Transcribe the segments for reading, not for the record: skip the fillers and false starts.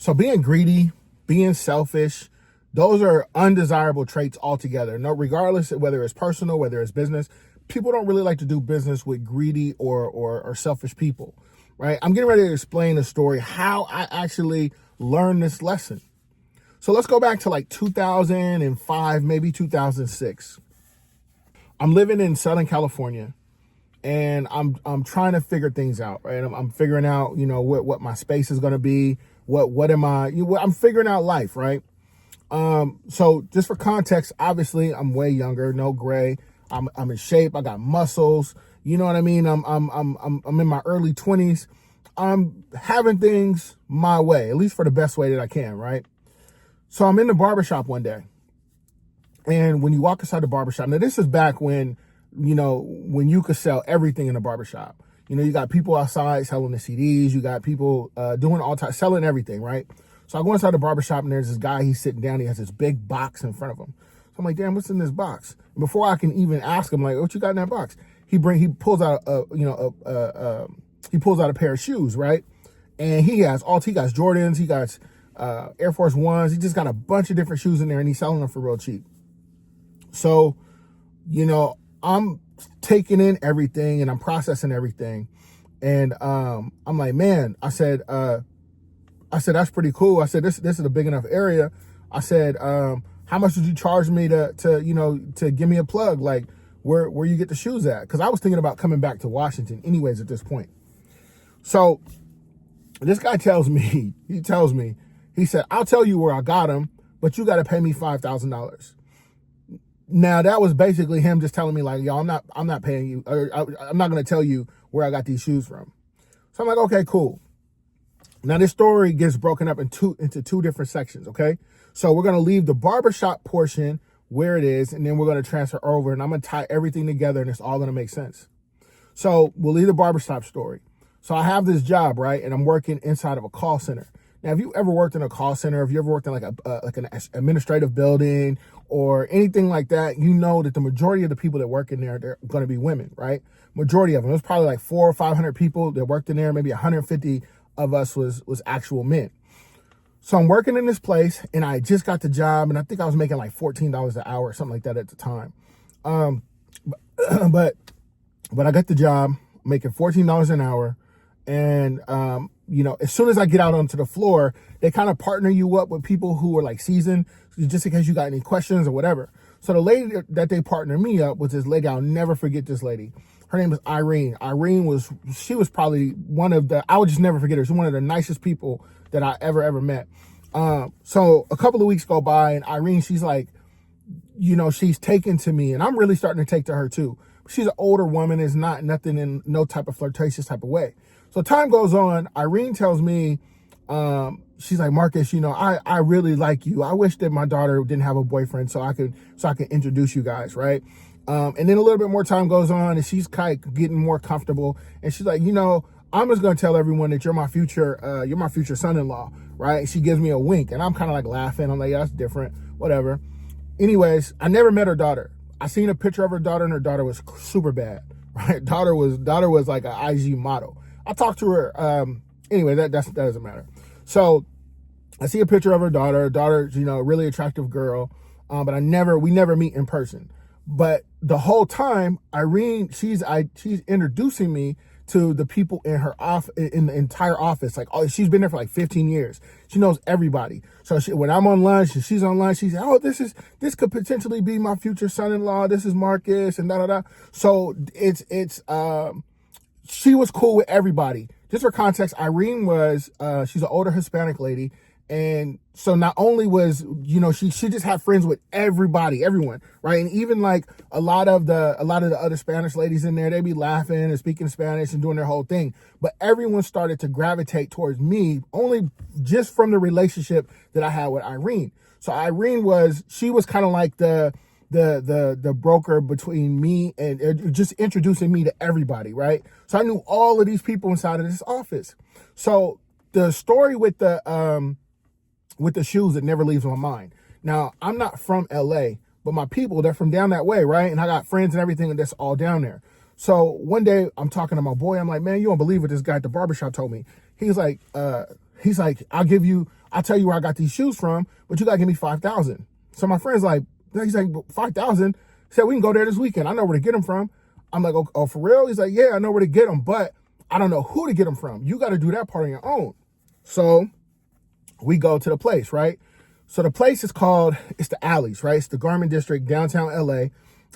So being greedy, being selfish, those are undesirable traits altogether. No, regardless of whether it's personal, whether it's business, people don't really like to do business with greedy or selfish people, right? I'm getting ready to explain a story, how I actually learned this lesson. So let's go back to like 2005, maybe 2006. I'm living in Southern California, and I'm trying to figure things out, right? I'm figuring out, what my space is going to be. I'm figuring out life, right? So just for context, obviously I'm way younger, no gray. I'm in shape. I got muscles. You know what I mean? I'm in my early 20s. I'm having things my way, at least for the best way that I can, right? So I'm in the barbershop one day. And when you walk inside the barbershop, now this is back when you could sell everything in the barbershop. You got people outside selling the CDs. You got people doing all types, selling everything, right? So I go inside the barbershop, and there's this guy. He's sitting down. He has this big box in front of him. So I'm like, damn, what's in this box? And before I can even ask him, like, what you got in that box? He pulls out a pair of shoes, right? And he got Jordans. He got Air Force Ones. He just got a bunch of different shoes in there, and he's selling them for real cheap. So, I'm taking in everything and I'm processing everything. And I'm like, man, I said, that's pretty cool. I said, this is a big enough area. I said, how much did you charge me to give me a plug? Like where you get the shoes at? Cause I was thinking about coming back to Washington anyways at this point. So this guy tells me, he said, I'll tell you where I got them, but you got to pay me $5,000. Now that was basically him just telling me like, yo, I'm not paying you, or I'm not going to tell you where I got these shoes from. So I'm like, okay, cool. Now this story gets broken up into two different sections. Okay. So we're going to leave the barbershop portion where it is, and then we're going to transfer over, and I'm going to tie everything together, and it's all going to make sense. So we'll leave the barbershop story. So I have this job, right? And I'm working inside of a call center. Now, if you ever worked in a call center, if you ever worked in like an administrative building or anything like that, you know that the majority of the people that work in there, they're going to be women, right? Majority of them. There's probably like 400 or 500 people that worked in there. Maybe 150 of us was actual men. So I'm working in this place, and I just got the job, and I think I was making like $14 an hour or something like that at the time. But I got the job making $14 an hour. And, as soon as I get out onto the floor, they kind of partner you up with people who are like seasoned, just in case you got any questions or whatever. So the lady that they partnered me up with, this lady, I'll never forget this lady. Her name was Irene. She was probably I would just never forget her. She's one of the nicest people that I ever met. So a couple of weeks go by, and Irene, she's like, she's taken to me, and I'm really starting to take to her too. She's an older woman. It's not nothing in no type of flirtatious type of way. So time goes on. Irene tells me, she's like, Marcus, I really like you. I wish that my daughter didn't have a boyfriend so I could introduce you guys. Right. And then a little bit more time goes on, and she's kind of getting more comfortable. And she's like, I'm just going to tell everyone that you're my future son-in-law. Right. She gives me a wink, and I'm kind of like laughing. I'm like, yeah, that's different. Whatever. Anyways, I never met her daughter. I seen a picture of her daughter, and her daughter was super bad. Right. Daughter was like an IG model. I talked to her. Anyway, that doesn't matter. So I see a picture of her daughter. Her daughter's, really attractive girl. But we never meet in person. But the whole time, Irene, she's introducing me to the people in her in the entire office. Like, she's been there for like 15 years. She knows everybody. So when I'm on lunch and she's on lunch, she's like, oh, this could potentially be my future son-in-law. This is Marcus and da. So she was cool with everybody. Just for context, Irene she's an older Hispanic lady. And so not only was, she just had friends with everyone, right? And even like a lot of the other Spanish ladies in there, they'd be laughing and speaking Spanish and doing their whole thing. But everyone started to gravitate towards me only just from the relationship that I had with Irene. So Irene was kind of like the broker between me and just introducing me to everybody, right? So I knew all of these people inside of this office. So the story with the shoes, it never leaves my mind. Now, I'm not from LA, but my people, they're from down that way, right? And I got friends and everything that's all down there. So one day I'm talking to my boy. I'm like, man, you don't believe what this guy at the barbershop told me. He's like, I'll give you I'll tell you where I got these shoes from, but you got to give me 5,000. So my friend's like, he's like, 5,000? He said, we can go there this weekend. I know where to get them from. I'm like, oh, for real? He's like, yeah, I know where to get them, but I don't know who to get them from. You got to do that part on your own. So we go to the place, right? So the place is called, it's the Alleys, right? It's the Garment District, downtown LA.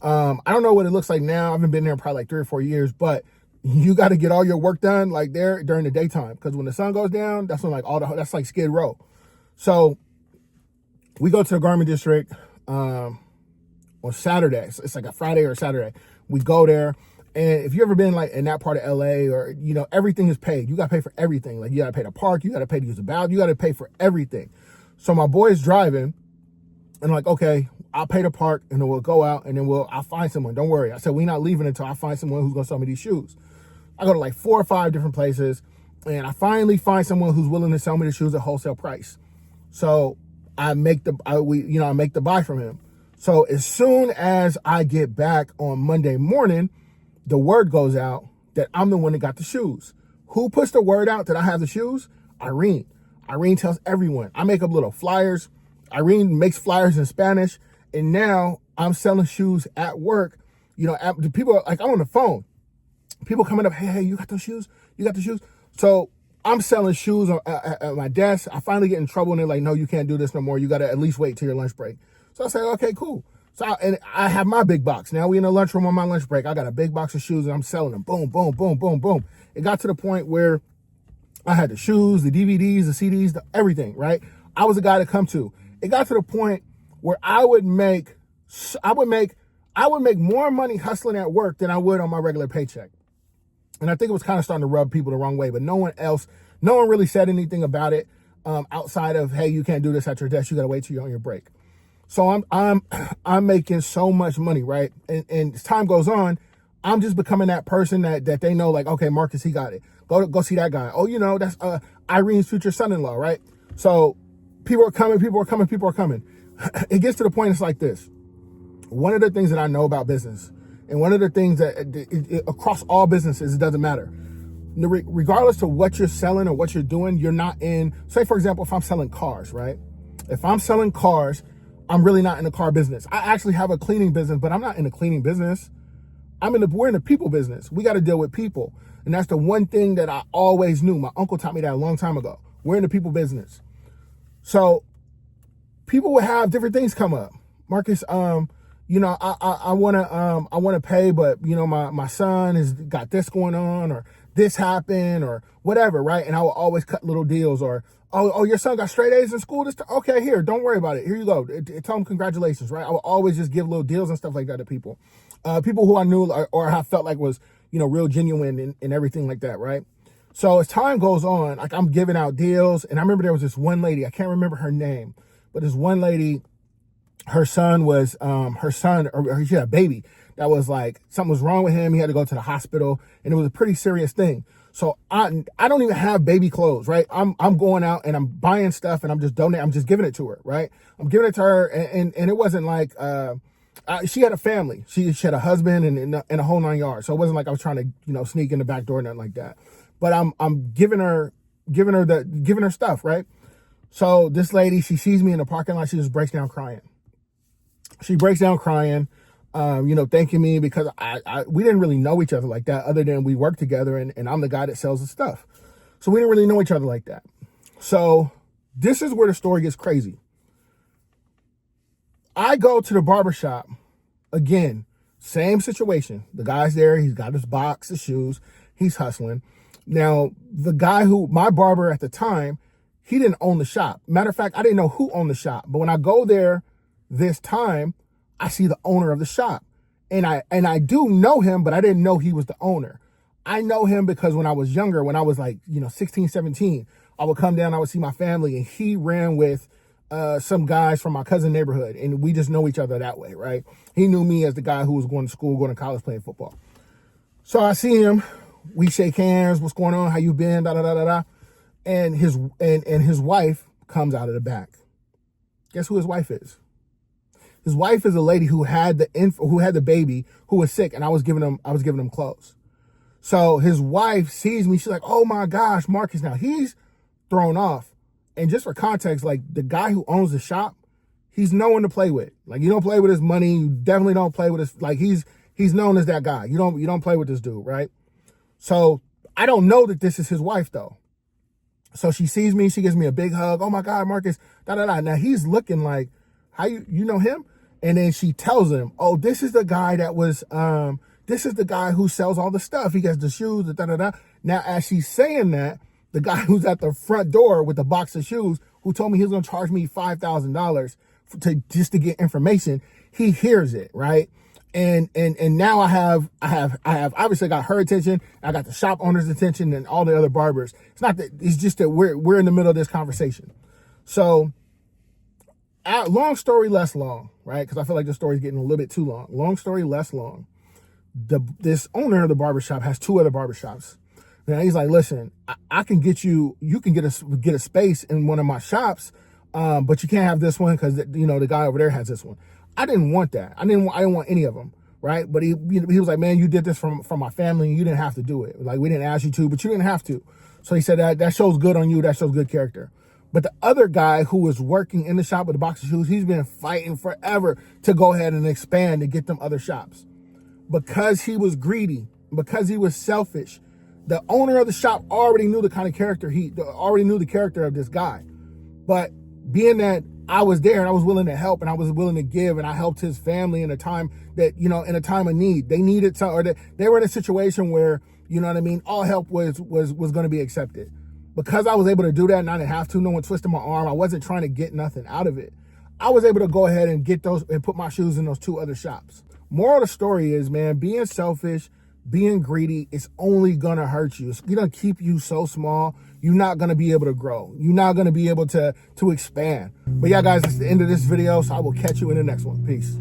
I don't know what it looks like now. I haven't been there in probably like 3 or 4 years, but you got to get all your work done like there during the daytime. Because when the sun goes down, that's when like that's like Skid Row. So we go to the Garment District on Saturday. So it's like a Friday or a Saturday. We go there. And if you ever been like in that part of LA, or, you know, everything is paid. You got to pay for everything. Like you got to pay to park. You got to pay to use the bathroom. You got to pay for everything. So my boy is driving and I'm like, okay, I'll pay to park and then we'll go out and then I'll find someone. Don't worry. I said, we're not leaving until I find someone who's going to sell me these shoes. I go to like 4 or 5 different places and I finally find someone who's willing to sell me the shoes at wholesale price. So I make the buy from him. So as soon as I get back on Monday morning, the word goes out that I'm the one that got the shoes. Who puts the word out that I have the shoes? Irene. Irene tells everyone. I make up little flyers. Irene makes flyers in Spanish. And now I'm selling shoes at work. You know, the people, like I'm on the phone. People coming up, hey, you got those shoes? You got the shoes? So I'm selling shoes at my desk. I finally get in trouble and they're like, no, you can't do this no more. You got to at least wait till your lunch break. So I say, okay, cool. So I have my big box. Now we in the lunchroom on my lunch break. I got a big box of shoes and I'm selling them. Boom, boom, boom, boom, boom. It got to the point where I had the shoes, the DVDs, the CDs, everything, right? I was a guy to come to. It got to the point where I would make more money hustling at work than I would on my regular paycheck. And I think it was kind of starting to rub people the wrong way, but no one really said anything about it outside of, hey, you can't do this at your desk. You got to wait till you're on your break. So I'm making so much money, right? And as time goes on, I'm just becoming that person that they know, like, okay, Marcus, he got it. Go see that guy. Oh, you know, that's Irene's future son-in-law, right? So people are coming. It gets to the point, it's like this. One of the things that I know about business, and one of the things that across all businesses, it doesn't matter. Regardless to what you're selling or what you're doing, you're not in, say, for example, if I'm selling cars, right? If I'm selling cars, I'm really not in the car business. I actually have a cleaning business, but I'm not in the cleaning business. We're in the people business. We got to deal with people. And that's the one thing that I always knew. My uncle taught me that a long time ago. We're in the people business. So people would have different things come up. Marcus, you know, I want to pay, but you know, my son has got this going on, or this happened, or whatever, right? And I will always cut little deals, or oh, your son got straight A's in school. Okay, here, don't worry about it. Here you go. Tell him congratulations, right? I will always just give little deals and stuff like that to people. People who I knew or I felt like was, you know, real genuine and everything like that, right? So as time goes on, like I'm giving out deals, and I remember there was this one lady, I can't remember her name, but this one lady, her son, or she had a baby that was like, something was wrong with him. He had to go to the hospital, and it was a pretty serious thing. So I don't even have baby clothes, right? I'm going out and I'm buying stuff and I'm just donating. I'm just giving it to her, right? I'm giving it to her, and it wasn't like she had a family. She had a husband and a whole 9 yards. So it wasn't like I was trying to, you know, sneak in the back door, nothing like that. But I'm giving her stuff, right? So this lady, she sees me in the parking lot. She just breaks down crying. She breaks down crying, you know, thanking me because we didn't really know each other like that, other than we work together and I'm the guy that sells the stuff. So we didn't really know each other like that. So this is where the story gets crazy. I go to the barbershop again, same situation. The guy's there. He's got his box of shoes. He's hustling. Now, the guy my barber at the time, he didn't own the shop. Matter of fact, I didn't know who owned the shop. But when I go there this time, I see the owner of the shop. And I do know him, but I didn't know he was the owner. I know him because when I was younger, when I was like, you know, 16, 17, I would come down, I would see my family, and he ran with some guys from my cousin neighborhood, and we just know each other that way, right? He knew me as the guy who was going to school, going to college, playing football. So I see him, we shake hands, what's going on, how you been, da da da da da. And his wife comes out of the back. Guess who his wife is? His wife is a lady who had the baby, who was sick, and I was giving him clothes. So his wife sees me, she's like, oh my gosh, Marcus. Now he's thrown off. And just for context, like the guy who owns the shop, he's no one to play with. Like you don't play with his money. You definitely don't play with his, like he's known as that guy. You don't play with this dude, right? So I don't know that this is his wife though. So she sees me, she gives me a big hug. Oh my God, Marcus, da da da. Now he's looking like, how you know him? And then she tells him, oh, this is the guy that was, this is the guy who sells all the stuff. He gets the shoes, da da da. Now, as she's saying that, the guy who's at the front door with the box of shoes, who told me he was going to charge me $5,000 just to get information, he hears it, right? And now I have obviously got her attention. I got the shop owner's attention and all the other barbers. It's not that, it's just that we're in the middle of this conversation. So long story less long, right? Because I feel like the story's getting a little bit too long. Long story less long. This owner of the barbershop has two other barbershops. Now he's like, listen, I can get you can get a space in one of my shops, but you can't have this one because the guy over there has this one. I didn't want that. I didn't want any of them, right? But he was like, man, you did this from my family and you didn't have to do it. Like, we didn't ask you to, but you didn't have to. So he said that shows good on you. That shows good character. But the other guy who was working in the shop with the box of shoes, he's been fighting forever to go ahead and expand and get them other shops. Because he was greedy, because he was selfish, the owner of the shop already knew the kind of character already knew the character of this guy. But being that I was there and I was willing to help and I was willing to give and I helped his family in a time that, in a time of need, they needed some, or they were in a situation where, you know what I mean, all help was going to be accepted. Because I was able to do that and I didn't have to, no one twisted my arm, I wasn't trying to get nothing out of it. I was able to go ahead and get those and put my shoes in those two other shops. Moral of the story is, man, being selfish, being greedy, it's only gonna hurt you. It's gonna keep you so small. You're not gonna be able to grow. You're not gonna be able to expand. But yeah, guys, that's the end of this video. So I will catch you in the next one. Peace.